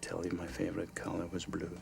tell you my favorite color was blue.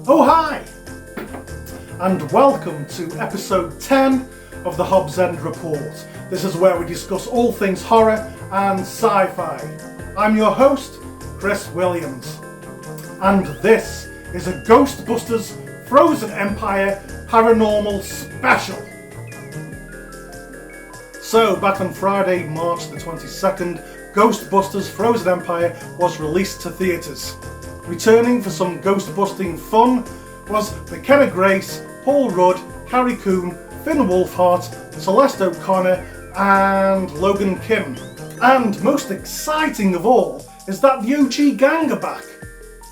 Oh hi! And welcome to episode 10 of the Hobbs End Report. This is where we discuss all things horror and sci-fi. I'm your host, Chris Williams. And this is a Ghostbusters Frozen Empire Paranormal Special. So, back on Friday, March the 22nd, Ghostbusters Frozen Empire was released to theatres. Returning for some ghost-busting fun was McKenna Grace, Paul Rudd, Carrie Coon, Finn Wolfhard, Celeste O'Connor and Logan Kim. And most exciting of all is that the OG gang are back.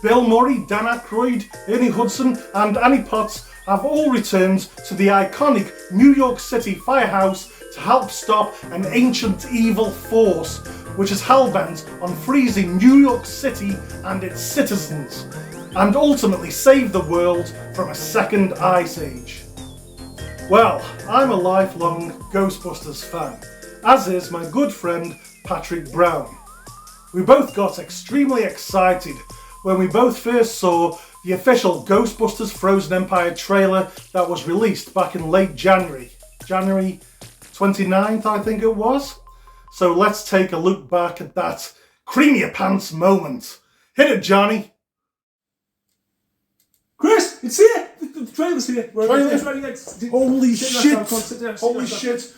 Bill Murray, Dan Aykroyd, Ernie Hudson and Annie Potts have all returned to the iconic New York City firehouse to help stop an ancient evil force which is hellbent on freezing New York City and its citizens, and ultimately save the world from a second ice age. Well, I'm a lifelong Ghostbusters fan, as is my good friend Patrick Brown. We both got extremely excited when we both first saw the official Ghostbusters Frozen Empire trailer that was released back in late January 29th I think it was. So let's take a look back at that cream your pants moment. Hit it, Johnny. Chris, it's here. The trailer's here. Holy shit! Holy shit!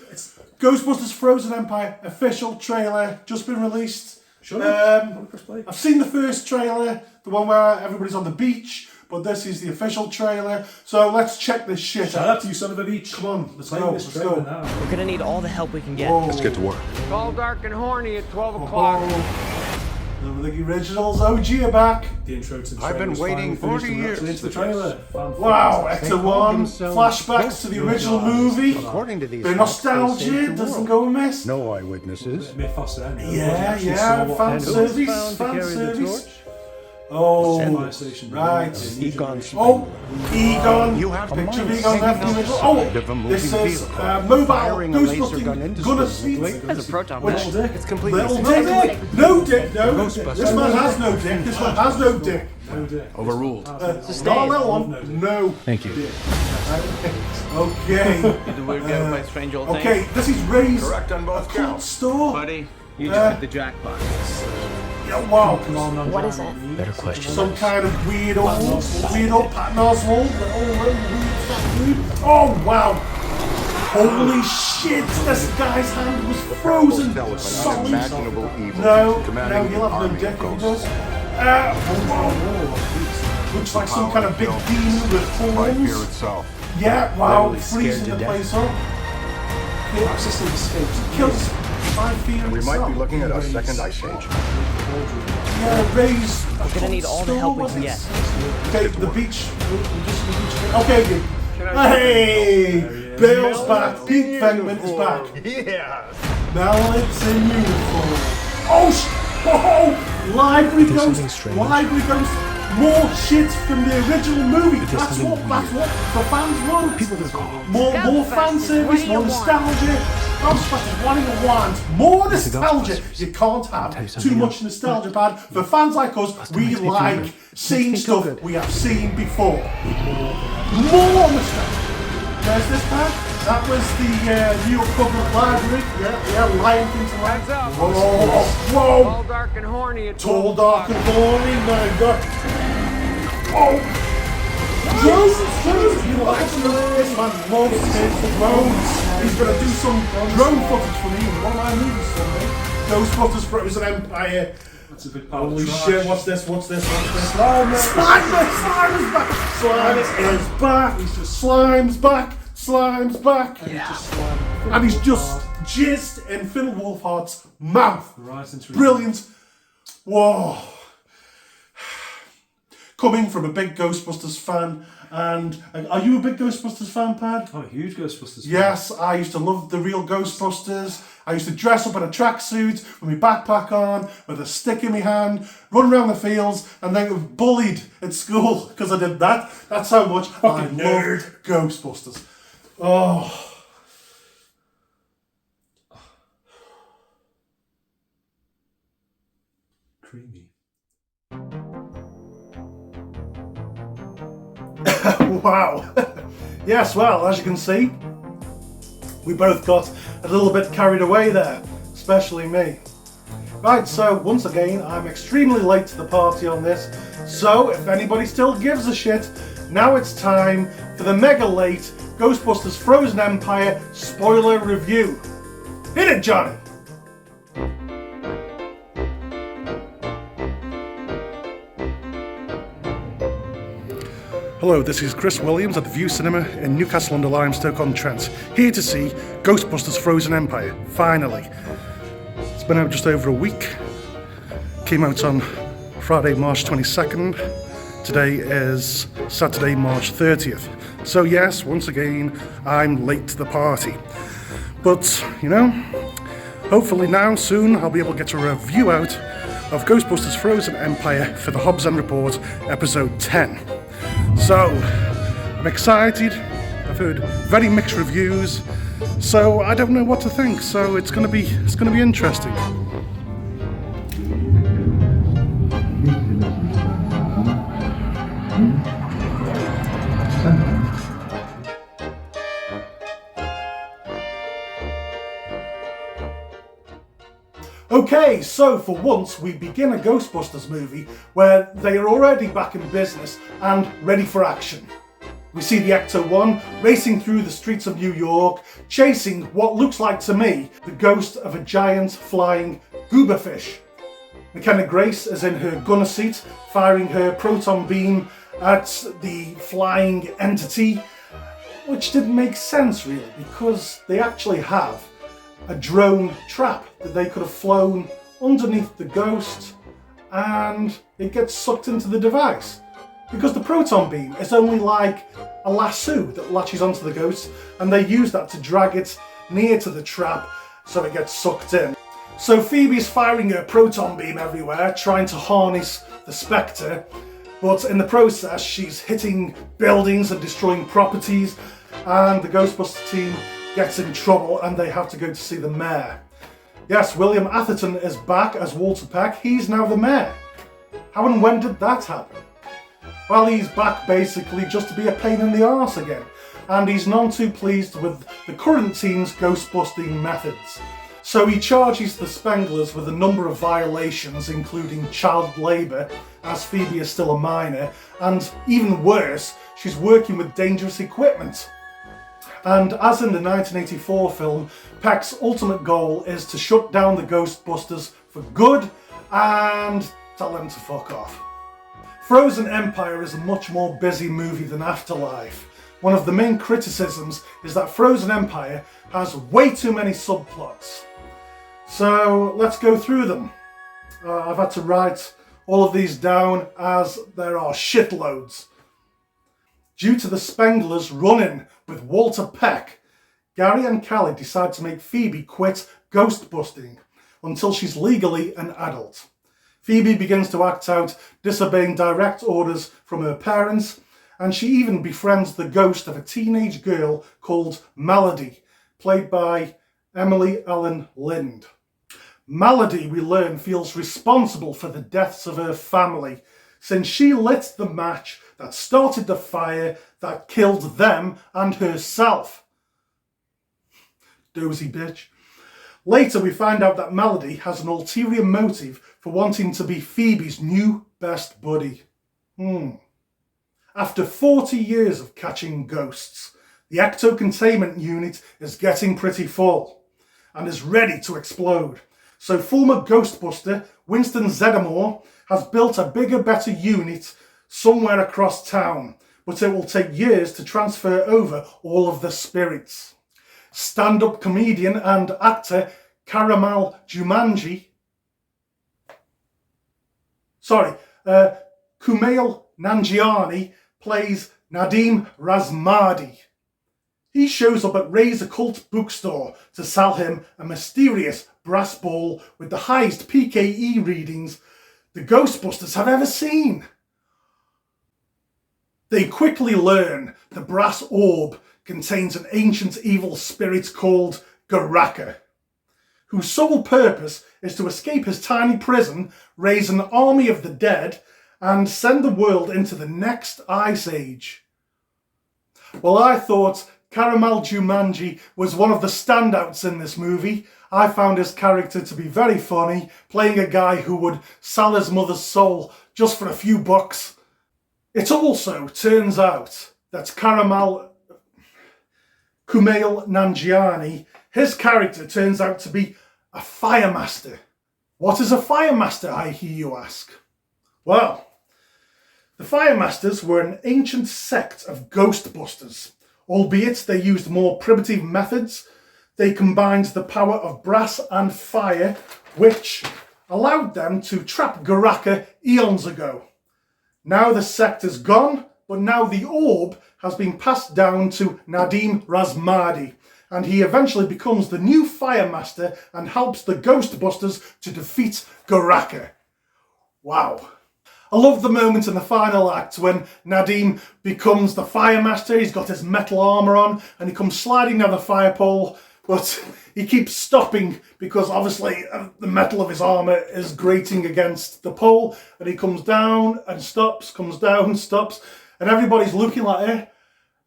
Ghostbusters Frozen Empire official trailer just been released. I've seen the first trailer, the one where everybody's on the beach, but this is the official trailer. So let's check this shit out. Shout out to you, son of a beach. Come on, let's go. Let's go. Now. We're gonna need all the help we can get. Whoa. Let's get to work. It's all dark and horny at 12 o'clock. The originals OG are back. The intro to the I've trailer been was waiting finally 40 finished, years and into the for this. trailer. Wow, Ecto 1, themselves flashbacks to the original movie. According to these Bit of facts, they saved nostalgia, the doesn't world. go amiss. No eyewitnesses. Mythos then. Yeah, fan And who's service, found to fan carry the service. torch? Oh, Fire station. right. Egon Oh, Egon. You have Picture of to Egon left in the middle. Oh, of a moving this says vehicle. mobile Firing a laser gun ghostbusting into gunner specifically. seat. That's a proton Which- pack. It's completely Little different. dick. No dick, no. Ghostbusters. This man has no dick. This man has no dick. No dick. Overruled. Not a little one. No. Thank you. Dick. Okay. Did the weird guy play strange old thing? Okay, this is Ray's Correct on both cult counts. store. Buddy, you just hit the jackpot. Yeah, wow. What is it? Better question. Some kind of weird old Patton Oswalt, little weird dude. Oh, wow. Holy shit, this guy's hand was frozen solid. No, he'll have no dick if he does. Looks like some kind of big demon with horns. Yeah, wow, freezing the place up. System escapes. Kills 5 feet in We might be itself. looking at a second ice age. Yeah, raise. We're gonna need all the help we can get. Okay, the beach. Okay, good. Hey! Bale's back. Pete Venkman is back. Yeah. Now it's in uniform. Oh, library ghost. Library ghost. More shit from the original movie. That's what the fans want. More fan service, more nostalgia. Ghostbusters, what do you want? More nostalgia. You can't have too much nostalgia, pad. For fans like us, we like seeing stuff we have seen before. More nostalgia. There's this pad. That was the New York Public Library. Yeah, Lion King to Heads up. Whoa. Tall, dark, and horny at 12 Tall, dark, and horny, my God. Oh! Drones! You know, this man loves his drones. He's going to do some drone footage for me in one of my movies someday. Ghostbusters Frozen Empire. That's a big part Holy of the shit, what's this? Oh, no. Slime's back! Slime is back! Slime's back! Slime's back! And he's just jizzed in Phil Wolfhard's mouth. Right into his Brilliant. Whoa. Coming from a big Ghostbusters fan, and are you a big Ghostbusters fan, Pad? I'm a huge Ghostbusters fan. Yes, I used to love the real Ghostbusters. I used to dress up in a tracksuit with my backpack on, with a stick in my hand, run around the fields, and then get bullied at school because I did that. That's how much I loved Ghostbusters. Oh. Creamy. Wow. Yes, well, as you can see, we both got a little bit carried away there, especially me. Right, so once again, I'm extremely late to the party on this, so if anybody still gives a shit, now it's time for the mega late Ghostbusters Frozen Empire spoiler review. Hit it, Johnny! Hello, this is Chris Williams at the View Cinema in Newcastle under Lyme, Stoke-on-Trent, here to see Ghostbusters Frozen Empire, finally. It's been out just over a week, came out on Friday, March 22nd, today is Saturday, March 30th. So yes, once again, I'm late to the party. But, you know, hopefully now, soon, I'll be able to get a review out of Ghostbusters Frozen Empire for the Hobbs and Report, episode 10. So, I'm excited. I've heard very mixed reviews, so I don't know what to think. So it's gonna be interesting. Okay, so for once we begin a Ghostbusters movie where they are already back in business and ready for action. We see the Ecto-1 racing through the streets of New York, chasing what looks like to me the ghost of a giant flying goober fish. McKenna Grace is in her gunner seat, firing her proton beam at the flying entity, which didn't make sense really, because they actually have a drone trap that they could have flown underneath the ghost and it gets sucked into the device. Because the proton beam is only like a lasso that latches onto the ghost and they use that to drag it near to the trap so it gets sucked in. So Phoebe's firing her proton beam everywhere, trying to harness the Spectre, but in the process she's hitting buildings and destroying properties, and the Ghostbusters team gets in trouble and they have to go to see the mayor. Yes, William Atherton is back as Walter Peck. He's now the mayor. How and when did that happen? Well, he's back basically just to be a pain in the arse again, and he's none too pleased with the current team's ghostbusting methods. So he charges the Spenglers with a number of violations, including child labour, as Phoebe is still a minor, and even worse, she's working with dangerous equipment. And as in the 1984 film, Peck's ultimate goal is to shut down the Ghostbusters for good and tell them to fuck off. Frozen Empire is a much more busy movie than Afterlife. One of the main criticisms is that Frozen Empire has way too many subplots. So let's go through them. I've had to write all of these down as there are shitloads. Due to the Spenglers running with Walter Peck, Gary and Callie decide to make Phoebe quit ghostbusting until she's legally an adult. Phoebe begins to act out, disobeying direct orders from her parents, and she even befriends the ghost of a teenage girl called Melody, played by Emily Ellen Lind. Melody, we learn, feels responsible for the deaths of her family, since she lit the match that started the fire that killed them and herself. Dozy bitch. Later we find out that Melody has an ulterior motive for wanting to be Phoebe's new best buddy. After 40 years of catching ghosts, the ecto-containment unit is getting pretty full and is ready to explode. So former Ghostbuster Winston Zeddemore has built a bigger, better unit somewhere across town, but it will take years to transfer over all of the spirits. Stand-up comedian and actor Kumail Nanjiani plays Nadim Razmadi. He shows up at Ray's occult bookstore to sell him a mysterious brass ball with the highest PKE readings the Ghostbusters have ever seen. They quickly learn the brass orb contains an ancient evil spirit called Garaka, whose sole purpose is to escape his tiny prison, raise an army of the dead, and send the world into the next ice age. Well, I thought Kumail Nanjiani was one of the standouts in this movie. I found his character to be very funny, playing a guy who would sell his mother's soul just for a few bucks. It also turns out that Kumail Nanjiani, his character turns out to be a firemaster. What is a firemaster, I hear you ask? Well, the Firemasters were an ancient sect of Ghostbusters. Albeit they used more primitive methods, they combined the power of brass and fire, which allowed them to trap Garaka eons ago. Now the sect is gone, but now the orb has been passed down to Nadim Razmadi, and he eventually becomes the new Firemaster and helps the Ghostbusters to defeat Garaka. Wow. I love the moment in the final act when Nadim becomes the Firemaster. He's got his metal armour on and he comes sliding down the fire pole, but he keeps stopping because obviously the metal of his armour is grating against the pole, and he comes down and stops, comes down, stops, and everybody's looking like it.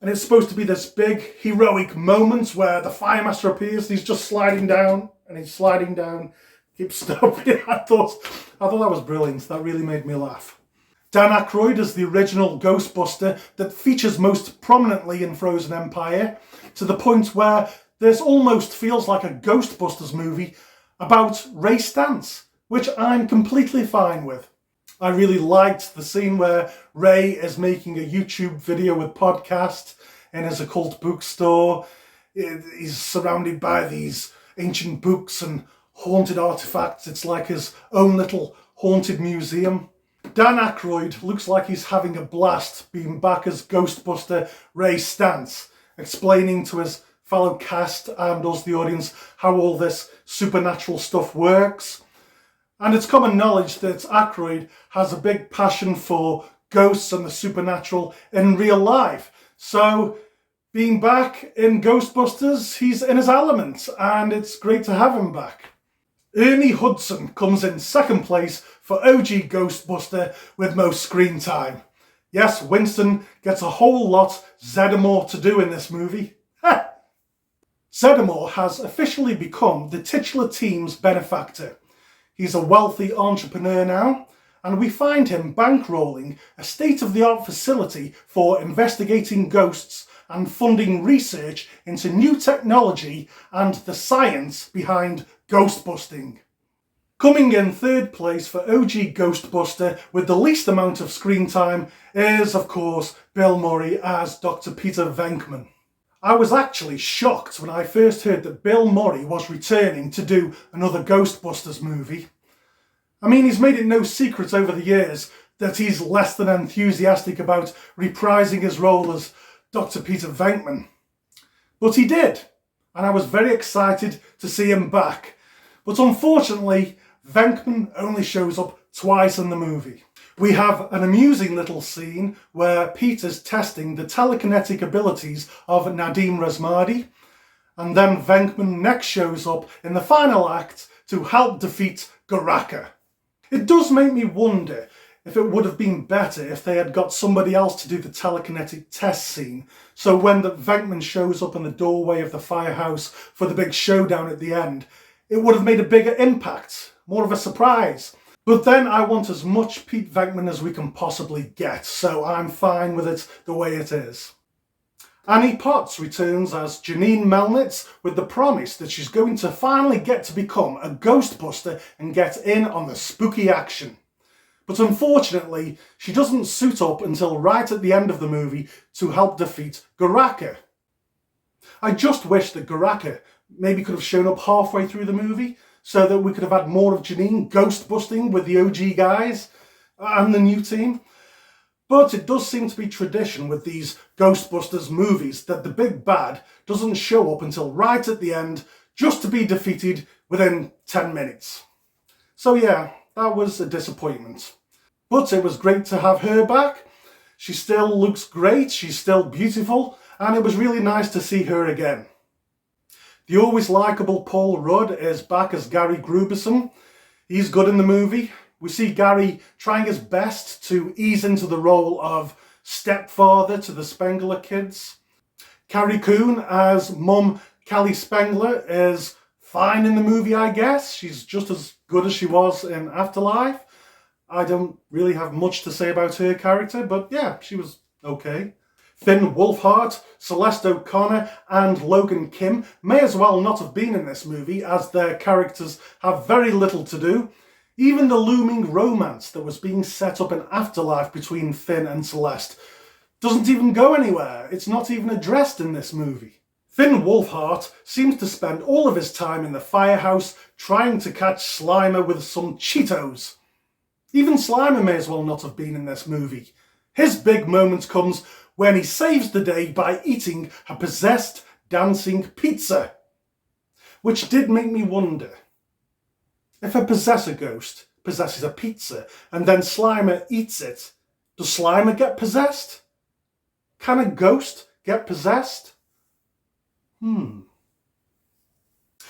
And it's supposed to be this big heroic moment where the Firemaster appears and he's just sliding down and he's sliding down, keeps stopping. I thought that was brilliant. That really made me laugh. Dan Aykroyd is the original Ghostbuster that features most prominently in Frozen Empire, to the point where this almost feels like a Ghostbusters movie about Ray Stantz, which I'm completely fine with. I really liked the scene where Ray is making a YouTube video with podcast in his occult bookstore. He's surrounded by these ancient books and haunted artifacts. It's like his own little haunted museum. Dan Aykroyd looks like he's having a blast being back as Ghostbuster Ray Stantz, explaining to his fellow cast and us, the audience, how all this supernatural stuff works. And it's common knowledge that Aykroyd has a big passion for ghosts and the supernatural in real life. So, being back in Ghostbusters, he's in his element, and it's great to have him back. Ernie Hudson comes in second place for OG Ghostbuster with most screen time. Yes, Winston gets a whole lot Zeddemore to do in this movie. Zeddemore has officially become the titular team's benefactor. He's a wealthy entrepreneur now, and we find him bankrolling a state-of-the-art facility for investigating ghosts and funding research into new technology and the science behind ghostbusting. Coming in third place for OG Ghostbuster with the least amount of screen time is, of course, Bill Murray as Dr. Peter Venkman. I was actually shocked when I first heard that Bill Murray was returning to do another Ghostbusters movie. I mean, he's made it no secret over the years that he's less than enthusiastic about reprising his role as Dr. Peter Venkman. But he did, and I was very excited to see him back. But unfortunately, Venkman only shows up twice in the movie. We have an amusing little scene where Peter's testing the telekinetic abilities of Nadim Razmadi, and then Venkman next shows up in the final act to help defeat Goraka. It does make me wonder if it would have been better if they had got somebody else to do the telekinetic test scene, so when the Venkman shows up in the doorway of the firehouse for the big showdown at the end, it would have made a bigger impact, more of a surprise. But then I want as much Pete Venkman as we can possibly get, so I'm fine with it the way it is. Annie Potts returns as Janine Melnitz with the promise that she's going to finally get to become a Ghostbuster and get in on the spooky action. But unfortunately, she doesn't suit up until right at the end of the movie to help defeat Goraka. I just wish that Goraka maybe could have shown up halfway through the movie so that we could have had more of Janine ghostbusting with the OG guys and the new team. But it does seem to be tradition with these Ghostbusters movies that the big bad doesn't show up until right at the end, just to be defeated within 10 minutes. So yeah, that was a disappointment. But it was great to have her back. She still looks great, she's still beautiful, and it was really nice to see her again. The always likeable Paul Rudd is back as Gary Gruberson. He's good in the movie. We see Gary trying his best to ease into the role of stepfather to the Spengler kids. Carrie Coon as Mum Callie Spengler is fine in the movie, I guess. She's just as good as she was in Afterlife. I don't really have much to say about her character, but yeah, she was okay. Finn Wolfhard, Celeste O'Connor and Logan Kim may as well not have been in this movie, as their characters have very little to do. Even the looming romance that was being set up in Afterlife between Finn and Celeste doesn't even go anywhere. It's not even addressed in this movie. Finn Wolfhard seems to spend all of his time in the firehouse trying to catch Slimer with some Cheetos. Even Slimer may as well not have been in this movie. His big moment comes when he saves the day by eating a possessed dancing pizza. Which did make me wonder, if a possessor ghost possesses a pizza and then Slimer eats it, does Slimer get possessed? Can a ghost get possessed?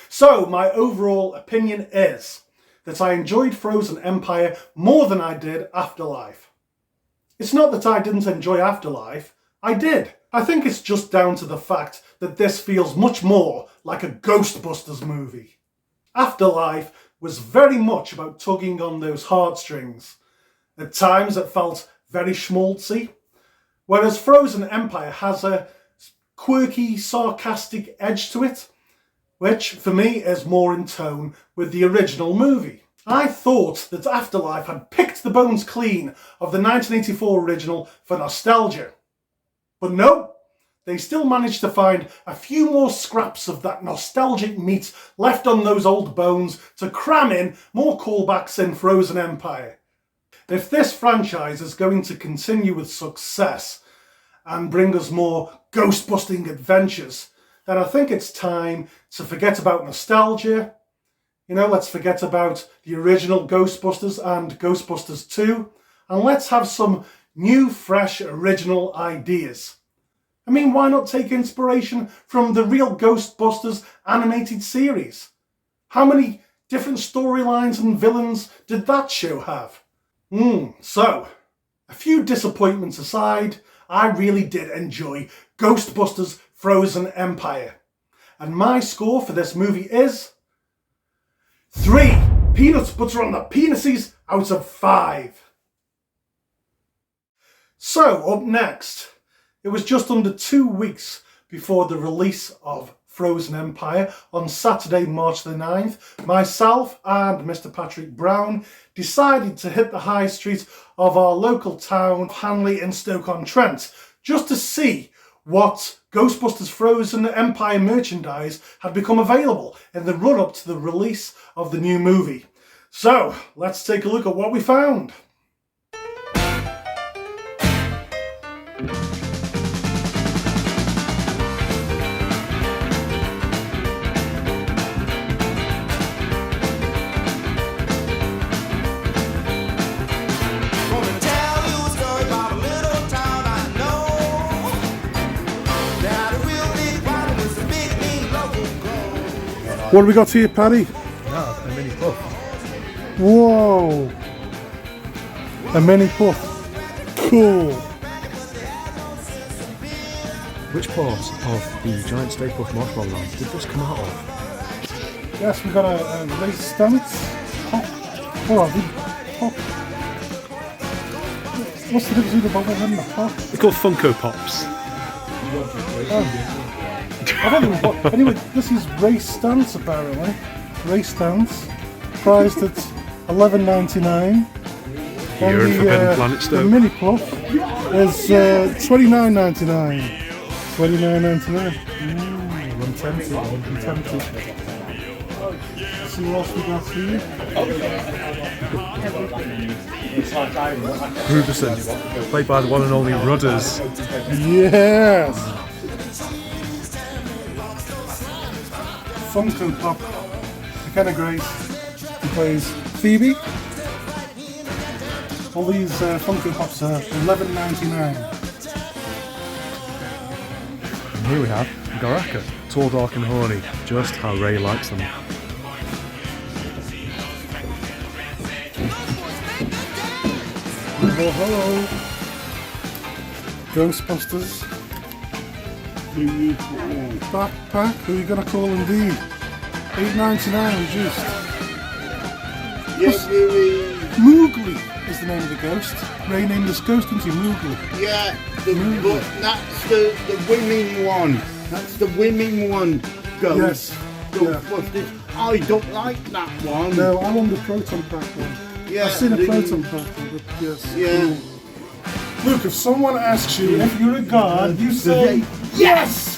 So my overall opinion is that I enjoyed Frozen Empire more than I did Afterlife. It's not that I didn't enjoy Afterlife, I did. I think it's just down to the fact that this feels much more like a Ghostbusters movie. Afterlife was very much about tugging on those heartstrings. At times it felt very schmaltzy, whereas Frozen Empire has a quirky, sarcastic edge to it, which for me is more in tone with the original movie. I thought that Afterlife had picked the bones clean of the 1984 original for nostalgia. But no, they still managed to find a few more scraps of that nostalgic meat left on those old bones to cram in more callbacks in Frozen Empire. If this franchise is going to continue with success and bring us more ghost-busting adventures, then I think it's time to forget about nostalgia. Let's forget about the original Ghostbusters and Ghostbusters 2, and let's have some new, fresh, original ideas. I mean, why not take inspiration from the real Ghostbusters animated series? How many different storylines and villains did that show have? So, a few disappointments aside, I really did enjoy Ghostbusters Frozen Empire. And my score for this movie is 3 peanut butter on the penises out of 5. So, up next It was just under 2 weeks before the release of Frozen Empire on Saturday, March the 9th. Myself and Mr. Patrick Brown decided to hit the high street of our local town of Hanley in Stoke-on-Trent just to see what Ghostbusters Frozen Empire merchandise had become available in the run-up to the release of the new movie. So, let's take a look at what we found. What have we got here, Paddy? A mini puff. Whoa! A mini puff. Cool. Which part of the giant Stay Puft Marshmallow Land did this come out of? Yes, we've got a race stance. Pop. What are they? Pop. What's the difference between the bubble and the pop? They're called Funko Pops. I don't know. Anyway, this is race stance apparently. Race stance, priced at $11.99. Here in Forbidden Planet The Stoke. mini puff is $29.99. $29.99. I'm tempted. I'm tempted. See what else we got here. Gruberson, played by the one and only Rudders. Yes. Funko Pop. McKenna Grace, who plays Phoebe. All these Funko Pops are $11.99. And here we have Goraka, tall, dark and horny, just how Ray likes them. Hello, hello. Ghostbusters. Backpack, who are you going to call indeed? $8.99 reduced. Yes, Louis. Moogly is the name of the ghost. Ray named this ghost, didn't he? Moogly. Yeah, but that's the winning one. That's the winning one. Ghost. Yes. Ghostbusters. I don't like that one. No, I want the Proton Pack one. Yeah, I've seen a the- Proton Pack one, but yes. Yeah. Luke, if someone asks you if you're a god, you say Yes!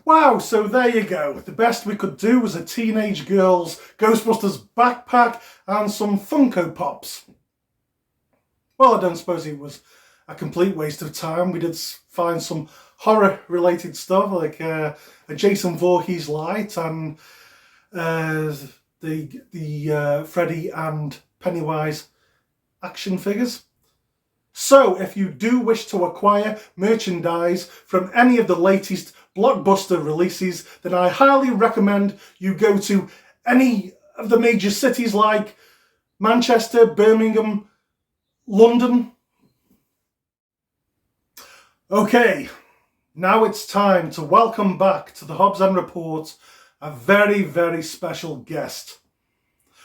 Wow, so there you go. The best we could do was a teenage girl's Ghostbusters backpack and some Funko Pops. Well, I don't suppose it was a complete waste of time. We did find some horror-related stuff like a Jason Voorhees light and the Freddy and Pennywise action figures. So, if you do wish to acquire merchandise from any of the latest blockbuster releases, then I highly recommend you go to any of the major cities like Manchester, Birmingham, London. Okay, now it's time to welcome back to the Hobbs and Report a very, very special guest.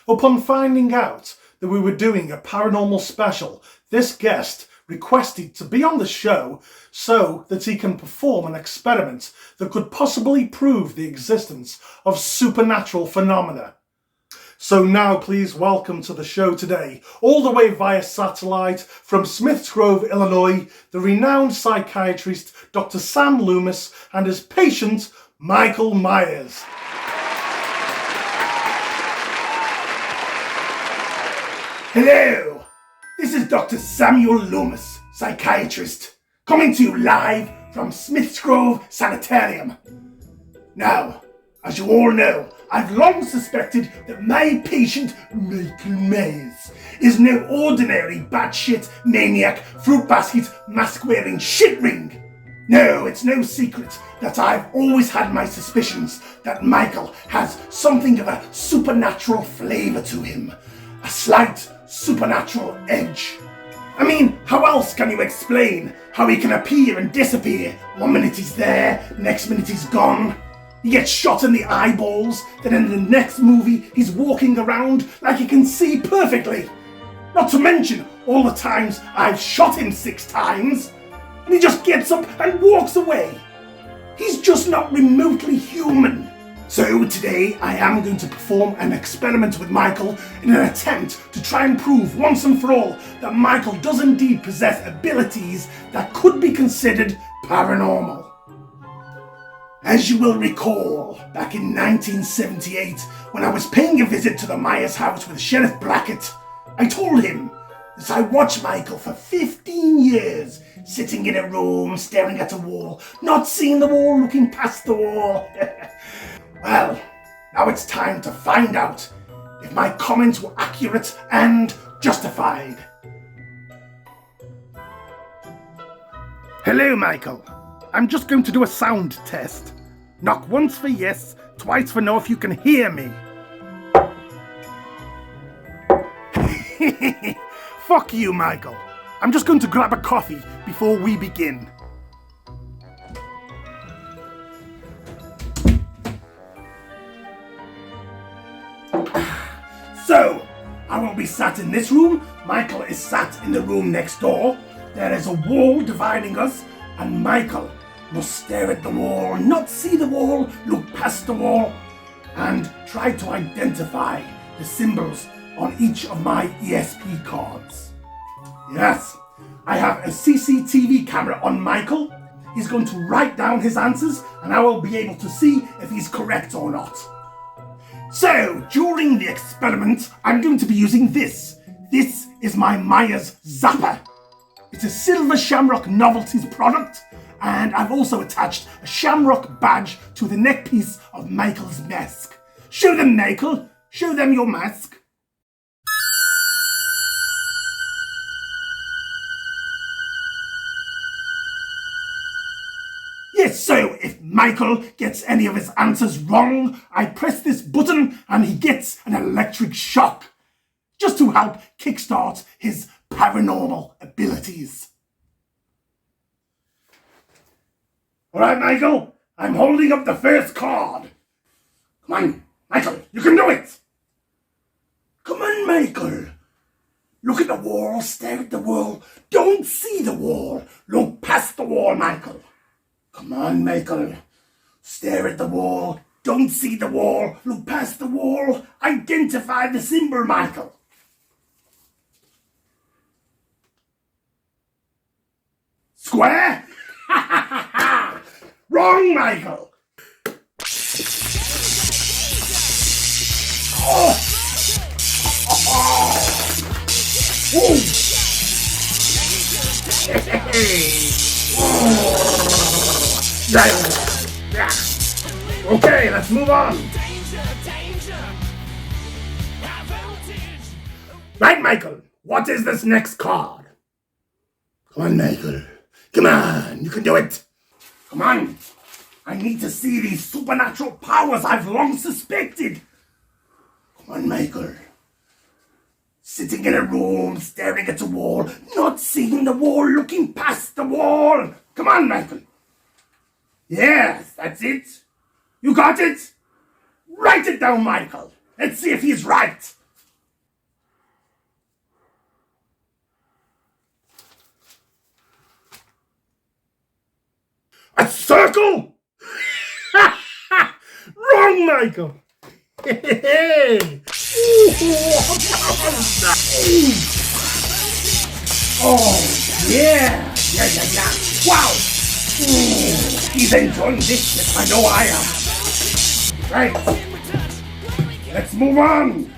Upon finding out that we were doing a paranormal special, this guest requested to be on the show so that he can perform an experiment that could possibly prove the existence of supernatural phenomena. So now please welcome to the show today, all the way via satellite from Smiths Grove, Illinois, the renowned psychiatrist Dr. Sam Loomis and his patient Michael Myers. Hello, this is Dr. Samuel Loomis, psychiatrist, coming to you live from Smiths Grove Sanitarium. Now, as you all know, I've long suspected that my patient, Michael Myers, is no ordinary batshit maniac, fruit basket, mask-wearing shit ring. No, it's no secret that I've always had my suspicions that Michael has something of a supernatural flavour to him, a slight supernatural edge. I mean, how else can you explain how he can appear and disappear? One minute he's there, next minute he's gone. He gets shot in the eyeballs, then in the next movie he's walking around like he can see perfectly. Not to mention all the times I've shot him 6 times, and he just gets up and walks away. He's just not remotely human. So today I am going to perform an experiment with Michael in an attempt to try and prove once and for all that Michael does indeed possess abilities that could be considered paranormal. As you will recall, back in 1978, when I was paying a visit to the Myers house with Sheriff Blackett, I told him that I watched Michael for 15 years, sitting in a room, staring at a wall, not seeing the wall, looking past the wall. Well, now it's time to find out if my comments were accurate and justified. Hello, Michael. I'm just going to do a sound test. Knock once for yes, twice for no if you can hear me. Fuck you, Michael. I'm just going to grab a coffee before we begin. So, I will be sat in this room, Michael is sat in the room next door, there is a wall dividing us, and Michael must stare at the wall, not see the wall, look past the wall, and try to identify the symbols on each of my ESP cards. Yes, I have a CCTV camera on Michael. He's going to write down his answers, and I will be able to see if he's correct or not. So, during the experiment, I'm going to be using this. This is my Myers Zapper. It's a Silver Shamrock Novelties product, and I've also attached a Shamrock badge to the neckpiece of Michael's mask. Show them, Michael. Show them your mask. Yes, so if Michael gets any of his answers wrong, I press this button and he gets an electric shock, just to help kickstart his paranormal abilities. Alright, Michael, I'm holding up the first card. Come on, Michael, you can do it. Come on, Michael. Look at the wall, stare at the wall. Don't see the wall. Look past the wall, Michael. Come on, Michael. Stare at the wall. Don't see the wall. Look past the wall. Identify the symbol, Michael. Square? Wrong, Michael. Okay, let's move on. Right, Michael, what is this next card? Come on, Michael. Come on, you can do it. Come on. I need to see these supernatural powers I've long suspected. Come on, Michael. Sitting in a room, staring at a wall, not seeing the wall, looking past the wall. Come on, Michael. Yes, that's it. You got it? Write it down, Michael. Let's see if he's right. A circle? Wrong, Michael. Hey. Oh, yeah. Wow. Ooh, he's enjoying this. Yes, I know I am. Right. Let's move on.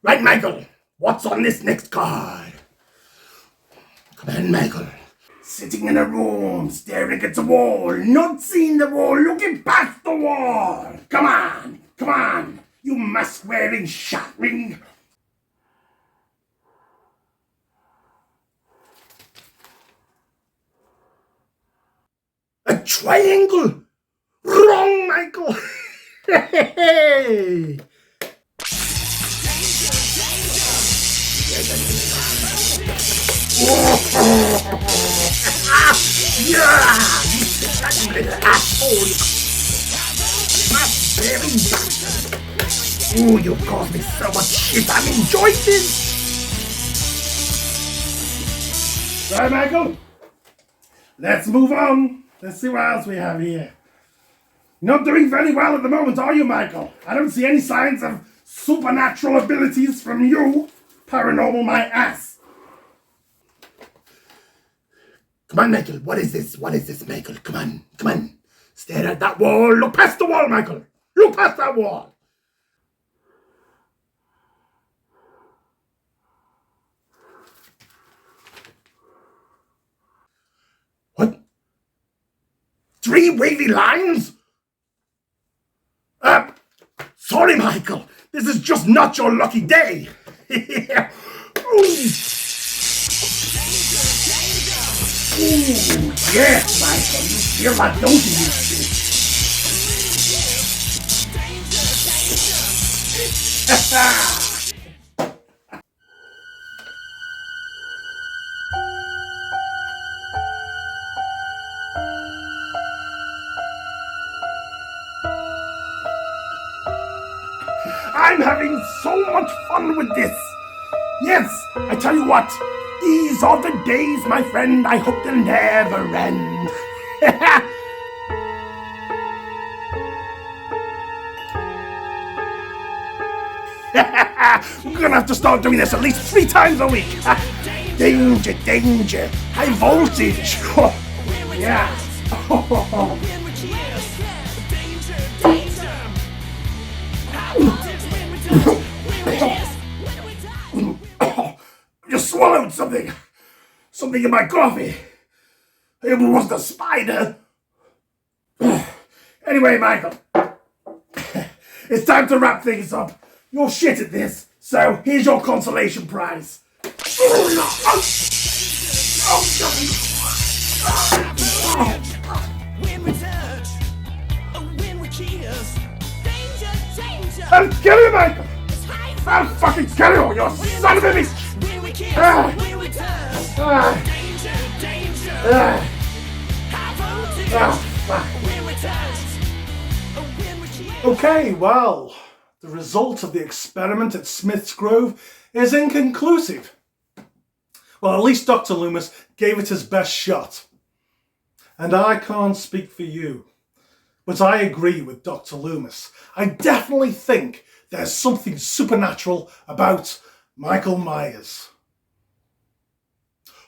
Right, Michael. What's on this next card? Come on, Michael. Sitting in a room, staring at the wall, not seeing the wall, looking past the wall. Come on, you mask-wearing shotling. A triangle. Wrong, Michael. Hey. Yeah! You little asshole! Ooh, you caused me so much shit. I'm enjoying this! Right, Michael? Let's move on. Let's see what else we have here. You're not doing very well at the moment, are you, Michael? I don't see any signs of supernatural abilities from you. Paranormal my ass. Come on, Michael. What is this? What is this, Michael? Come on. Stare at that wall. Look past the wall, Michael. Look past that wall. What? 3 wavy lines? Sorry, Michael. This is just not your lucky day. Ooh, yes, Michael, you feel like don't you? I'm having so much fun with this. Yes, I tell you what. These are the days, my friend, I hope they'll never end. We're gonna have to start doing this at least 3 times a week. Danger, high voltage. Yeah. Just swallowed something in my coffee. It wasn't a spider. Anyway, Michael, it's time to wrap things up. You're shit at this, so here's your consolation prize. I'll kill you, Michael! I'll fucking kill you, you son of a bitch! Okay, well, the result of the experiment at Smith's Grove is inconclusive. Well, at least Dr. Loomis gave it his best shot. And I can't speak for you, but I agree with Dr. Loomis. I definitely think there's something supernatural about Michael Myers.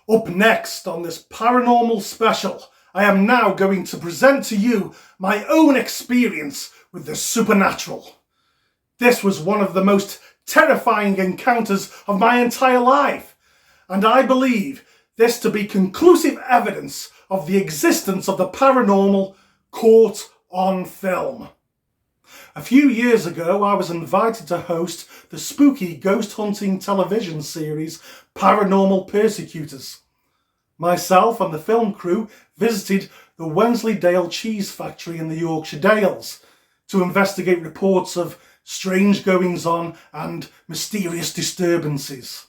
Up next on this paranormal special, I am now going to present to you my own experience with the supernatural. This was one of the most terrifying encounters of my entire life, and I believe this to be conclusive evidence of the existence of the paranormal caught on film. A few years ago, I was invited to host the spooky ghost hunting television series Paranormal Persecutors. Myself and the film crew visited the Wensleydale cheese factory in the Yorkshire Dales to investigate reports of strange goings-on and mysterious disturbances,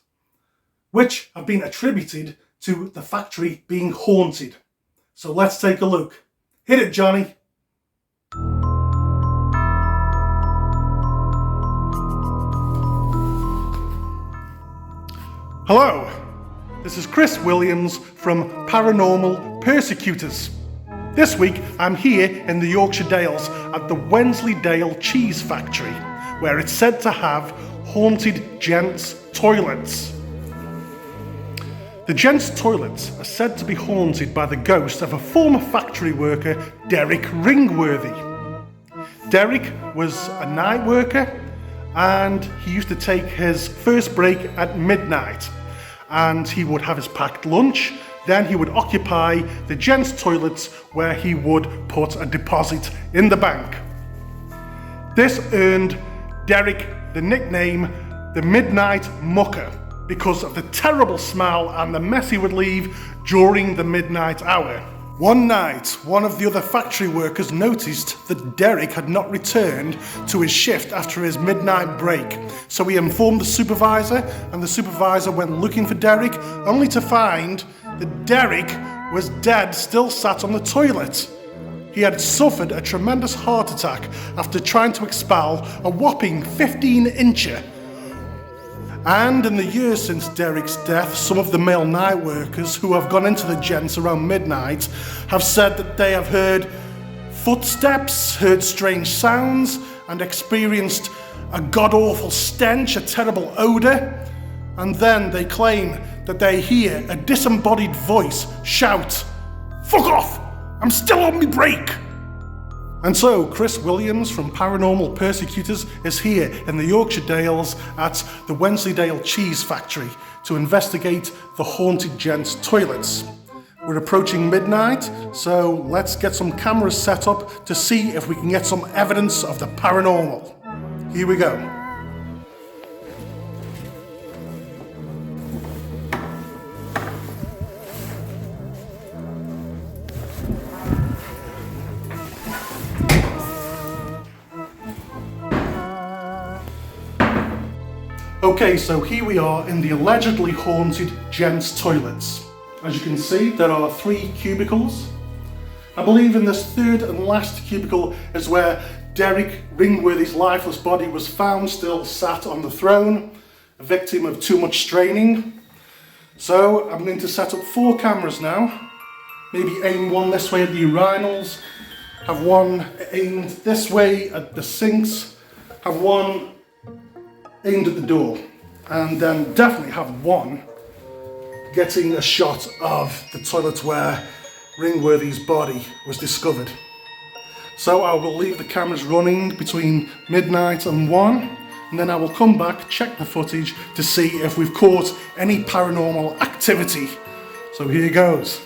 which have been attributed to the factory being haunted. So let's take a look. Hit it, Johnny. Hello, this is Chris Williams from Paranormal Persecutors. This week I'm here in the Yorkshire Dales at the Wensleydale cheese factory, where it's said to have haunted gents' toilets. The gents' toilets are said to be haunted by the ghost of a former factory worker, Derek Ringworthy. Derek was a night worker and he used to take his first break at midnight, and he would have his packed lunch. Then he would occupy the gents' toilets where he would put a deposit in the bank. This earned Derek the nickname the Midnight Mucker because of the terrible smell and the mess he would leave during the midnight hour. One night, one of the other factory workers noticed that Derek had not returned to his shift after his midnight break, so he informed the supervisor, and the supervisor went looking for Derek, only to find that Derek was dead, still sat on the toilet. He had suffered a tremendous heart attack after trying to expel a whopping 15-incher. And in the years since Derek's death, some of the male night workers who have gone into the gents around midnight have said that they have heard footsteps, heard strange sounds, and experienced a god-awful stench, a terrible odour. And then they claim that they hear a disembodied voice shout, "Fuck off! I'm still on my break!" And so Chris Williams from Paranormal Persecutors is here in the Yorkshire Dales at the Wensleydale cheese factory to investigate the haunted gents' toilets. We're approaching midnight, so let's get some cameras set up to see if we can get some evidence of the paranormal. Here we go. Okay, so here we are in the allegedly haunted gents' toilets. As you can see, there are 3 cubicles. I believe in this third and last cubicle is where Derek Ringworthy's lifeless body was found, still sat on the throne, a victim of too much straining. So I'm going to set up 4 cameras now. Maybe aim one this way at the urinals, have one aimed this way at the sinks, have one aimed at the door, and then definitely have one getting a shot of the toilet where Ringworthy's body was discovered. So I will leave the cameras running between midnight and 1, and then I will come back, check the footage to see if we've caught any paranormal activity. So here goes.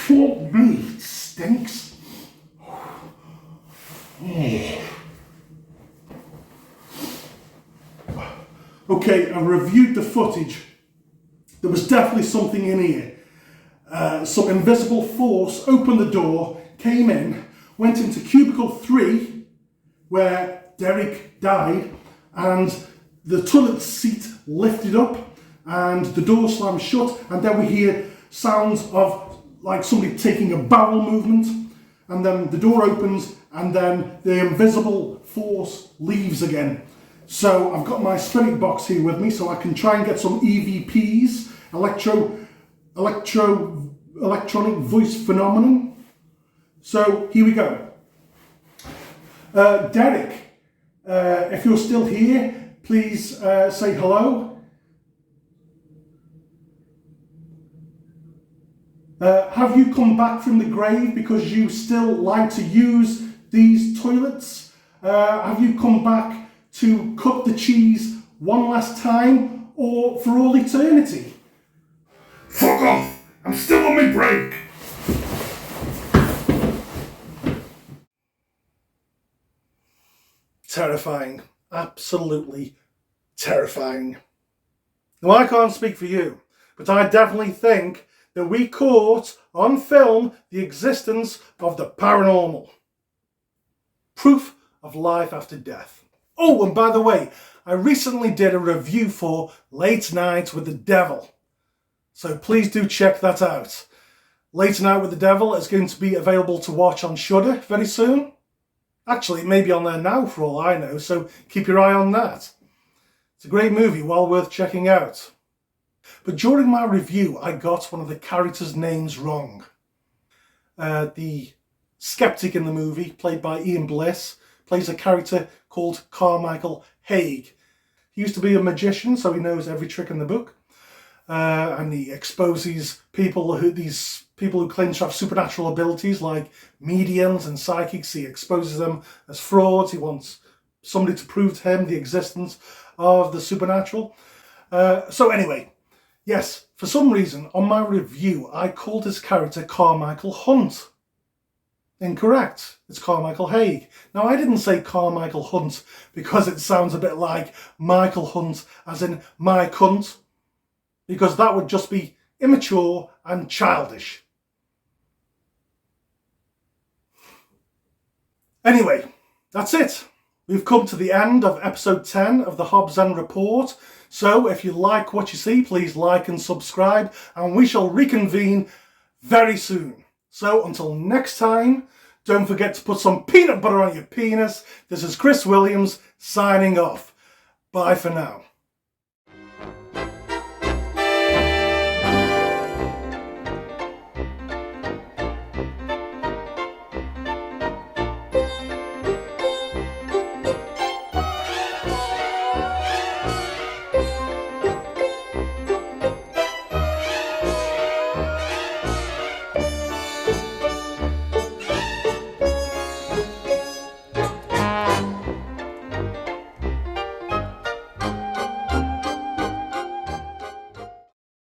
Fuck me, it stinks. Okay, I reviewed the footage. There was definitely something in here. Some invisible force opened the door, came in, went into cubicle 3, where Derek died, and the toilet seat lifted up, and the door slammed shut, and then we hear sounds of like somebody taking a bowel movement, and then the door opens, and then the invisible force leaves again. So I've got my spirit box here with me, so I can try and get some EVPs, electronic voice phenomenon. So here we go. Derek, if you're still here, please say hello. Have you come back from the grave because you still like to use these toilets? Have you come back to cut the cheese one last time or for all eternity? Fuck off! I'm still on my break! Terrifying. Absolutely terrifying. Now, I can't speak for you, but I definitely think that we caught on film the existence of the paranormal. Proof of life after death. Oh, and by the way, I recently did a review for Late Night with the Devil. So please do check that out. Late Night with the Devil is going to be available to watch on Shudder very soon. Actually, it may be on there now for all I know, so keep your eye on that. It's a great movie, well worth checking out. But during my review, I got one of the characters' names wrong. The skeptic in the movie, played by Ian Bliss, plays a character called Carmichael Haig. He used to be a magician, so he knows every trick in the book. And he exposes these people who claim to have supernatural abilities, like mediums and psychics. He exposes them as frauds. He wants somebody to prove to him the existence of the supernatural. So anyway, yes, for some reason, on my review, I called his character Carmichael Hunt. Incorrect. It's Carmichael Haig. Now, I didn't say Carmichael Hunt because it sounds a bit like Michael Hunt, as in my cunt, because that would just be immature and childish. Anyway, that's it. We've come to the end of episode 10 of the Hobbs and Report. So if you like what you see, please like and subscribe, and we shall reconvene very soon. So until next time, don't forget to put some peanut butter on your penis. This is Chris Williams signing off. Bye for now.